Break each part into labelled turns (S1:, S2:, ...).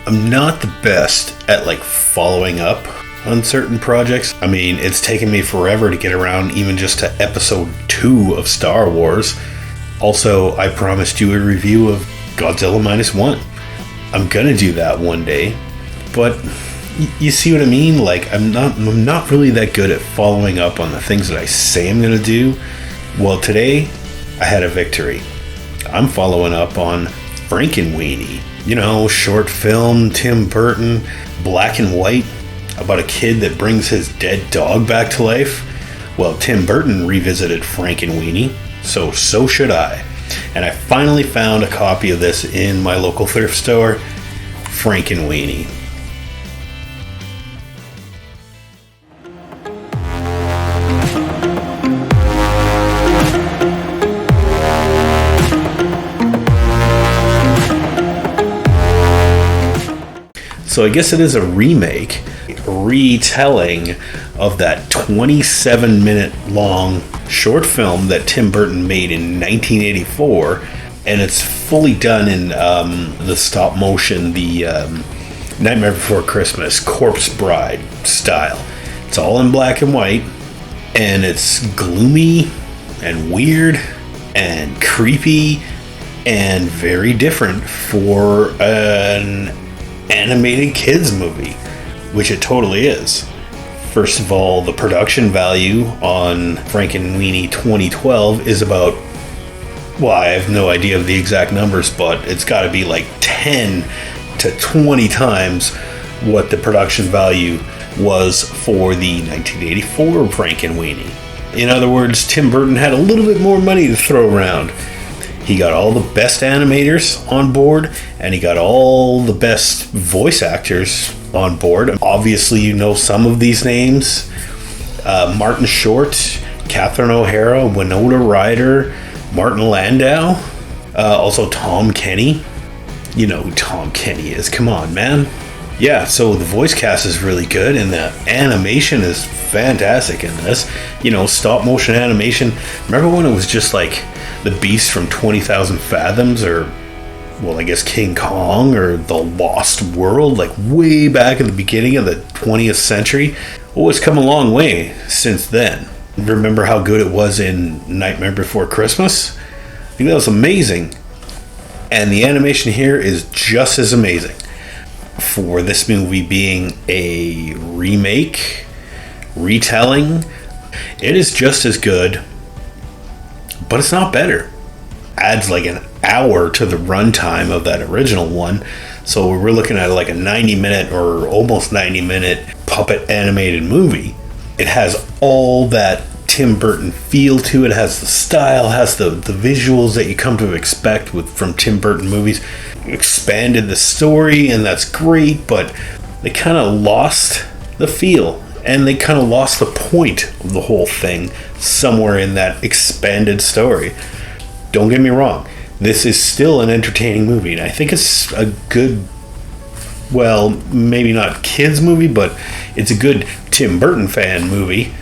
S1: I'm not the best at like following up on certain projects. I mean, it's taken me forever to get around even just to episode 2 of Star Wars. Also, I promised you a review of Godzilla Minus One. I'm gonna do that one day, but you see what I mean? Like, I'm not really that good at following up on the things that I say I'm gonna do. Well, today I had a victory. I'm following up on Frankenweenie. You know, short film, Tim Burton, black and white, about a kid that brings his dead dog back to life. Well, Tim Burton revisited Frankenweenie, so should I. And I finally found a copy of this in my local thrift store, Frankenweenie. So I guess it is a remake, retelling of that 27-minute long short film that Tim Burton made in 1984, and it's fully done in the stop motion, the Nightmare Before Christmas Corpse Bride style. It's all in black and white, and it's gloomy and weird and creepy and very different for an animated kids movie, which it totally is. First of all, the production value on Frankenweenie 2012 is about, well, I have no idea of the exact numbers, but it's got to be like 10 to 20 times what the production value was for the 1984 Frankenweenie. In other words, Tim Burton had a little bit more money to throw around. He got all the best animators on board, and he got all the best voice actors on board. Obviously, you know some of these names. Martin Short, Catherine O'Hara, Winona Ryder, Martin Landau, also Tom Kenny. You know who Tom Kenny is. Come on, man. Yeah, so the voice cast is really good, and the animation is fantastic in this. You know, stop motion animation. Remember when it was just like the Beast from 20,000 Fathoms, or, well, I guess King Kong, or The Lost World, like way back at the beginning of the 20th century? Well, it's come a long way since then. Remember how good it was in Nightmare Before Christmas? I think that was amazing. And the animation here is just as amazing. For this movie being a remake, retelling, it is just as good, but it's not better. Adds like an hour to the runtime of that original one, so we're looking at like a 90-minute or almost 90-minute puppet animated movie. It has all that Tim Burton feel to it. It has the style, has the visuals that you come to expect from Tim Burton movies. Expanded the story, and that's great, but they kind of lost the feel, and they kind of lost the point of the whole thing somewhere in that expanded story. Don't get me wrong, this is still an entertaining movie, and I think it's a good, well, maybe not kids movie, but it's a good Tim Burton fan movie.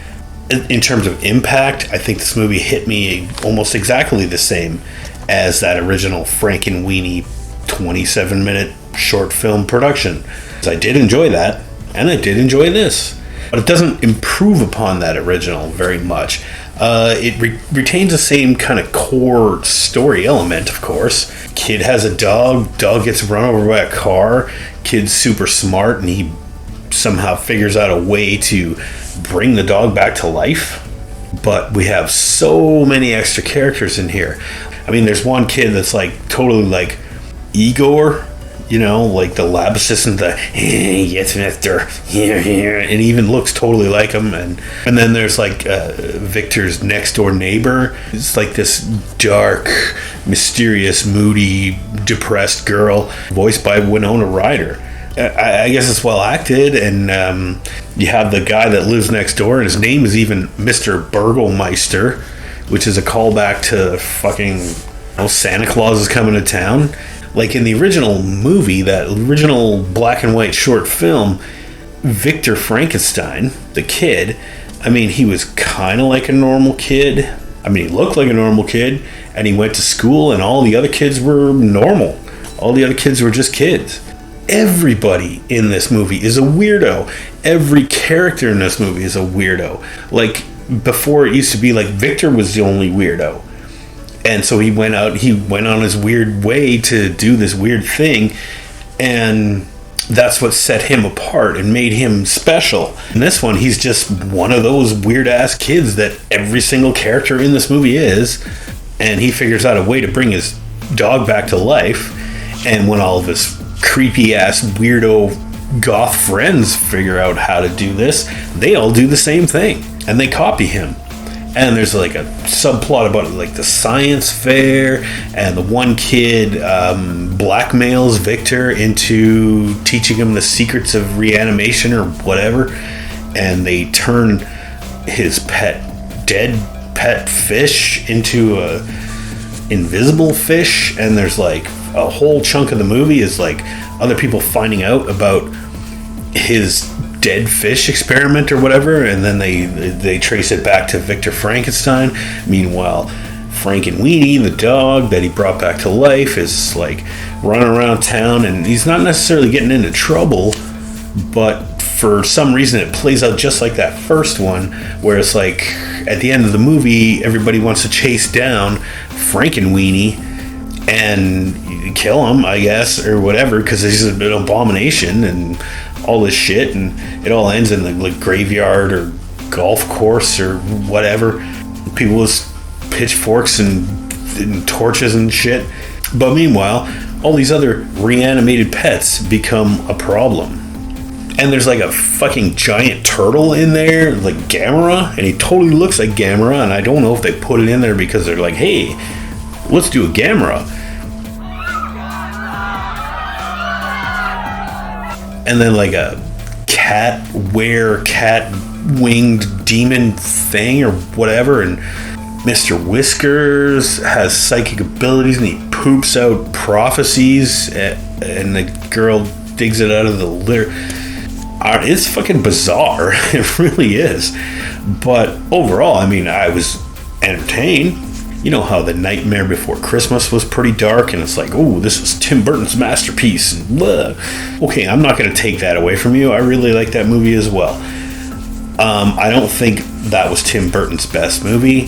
S1: In terms of impact, I think this movie hit me almost exactly the same as that original Frankenweenie 27-minute short film production. I did enjoy that, and I did enjoy this, but it doesn't improve upon that original very much. It retains the same kind of core story element, of course. Kid has a dog gets run over by a car, kid's super smart, and he somehow figures out a way to bring the dog back to life. But we have so many extra characters in here. I mean, there's one kid that's like totally like Igor, you know, like the lab assistant, the yes mister, and he even looks totally like him. And then there's like Victor's next door neighbor. It's like this dark, mysterious, moody, depressed girl, voiced by Winona Ryder. I guess it's well acted, and you have the guy that lives next door, and his name is even Mr. Burgelmeister, which is a callback to fucking Santa Claus is Coming to Town. Like in the original movie, that original black and white short film, Victor Frankenstein, the kid, I mean, he was kind of like a normal kid. I mean, he looked like a normal kid, and he went to school, and all the other kids were normal. All the other kids were just kids. everybody in this movie is a weirdo. Every character in this movie is a weirdo. Like, before it used to be like Victor was the only weirdo. And so he went on his weird way to do this weird thing. And that's what set him apart and made him special. In this one, he's just one of those weird-ass kids that every single character in this movie is. And he figures out a way to bring his dog back to life. And when all of his creepy-ass, weirdo goth friends figure out how to do this, they all do the same thing. And they copy him. And there's like a subplot about like the science fair, and the one kid blackmails Victor into teaching him the secrets of reanimation or whatever, and they turn his dead pet fish into a invisible fish. And there's like a whole chunk of the movie is like other people finding out about his dead fish experiment or whatever, and then they trace it back to Victor Frankenstein. Meanwhile, Frankenweenie, the dog that he brought back to life, is like running around town, and he's not necessarily getting into trouble, but for some reason it plays out just like that first one, where it's like at the end of the movie everybody wants to chase down Frankenweenie and kill him, I guess, or whatever, because he's an abomination and all this shit, and it all ends in the like graveyard or golf course or whatever. People with pitchforks and torches and shit. But meanwhile, all these other reanimated pets become a problem. And there's like a fucking giant turtle in there, like Gamera, and he totally looks like Gamera, and I don't know if they put it in there because they're like, hey, let's do a Gamera. And then like a cat winged demon thing or whatever, and Mr. Whiskers has psychic abilities and he poops out prophecies, and the girl digs it out of the litter. It's fucking bizarre. It really is. But overall, I mean, I was entertained. You know how The Nightmare Before Christmas was pretty dark, and it's like, oh, this was Tim Burton's masterpiece. And okay, I'm not going to take that away from you. I really like that movie as well. I don't think that was Tim Burton's best movie,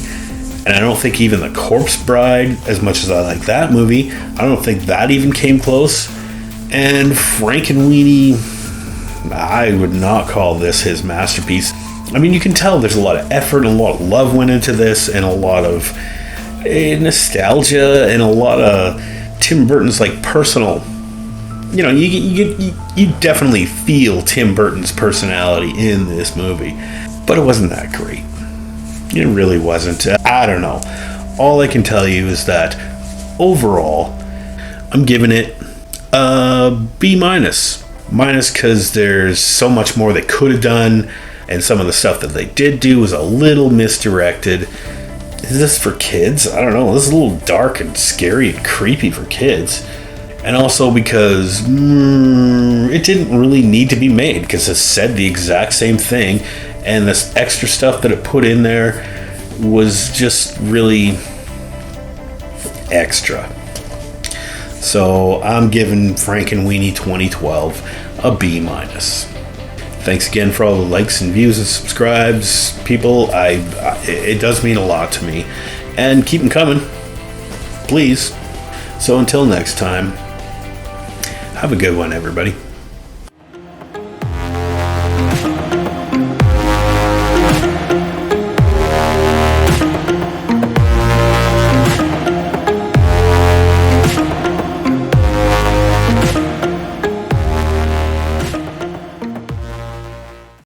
S1: and I don't think even The Corpse Bride, as much as I like that movie, I don't think that even came close. And Frankenweenie, I would not call this his masterpiece. I mean, you can tell there's a lot of effort and a lot of love went into this, and a lot of nostalgia, and a lot of Tim Burton's like personal, you know, you definitely feel Tim Burton's personality in this movie, but it wasn't that great. It really wasn't. I don't know. All I can tell you is that overall I'm giving it a B minus because there's so much more they could have done, and some of the stuff that they did do was a little misdirected. Is this for kids? I don't know. This is a little dark and scary and creepy for kids. And also because it didn't really need to be made, because it said the exact same thing, and this extra stuff that it put in there was just really extra. So I'm giving Frankenweenie 2012 a B minus. Thanks again for all the likes and views and subscribes, people. It does mean a lot to me. And keep them coming, please. So until next time, have a good one, everybody.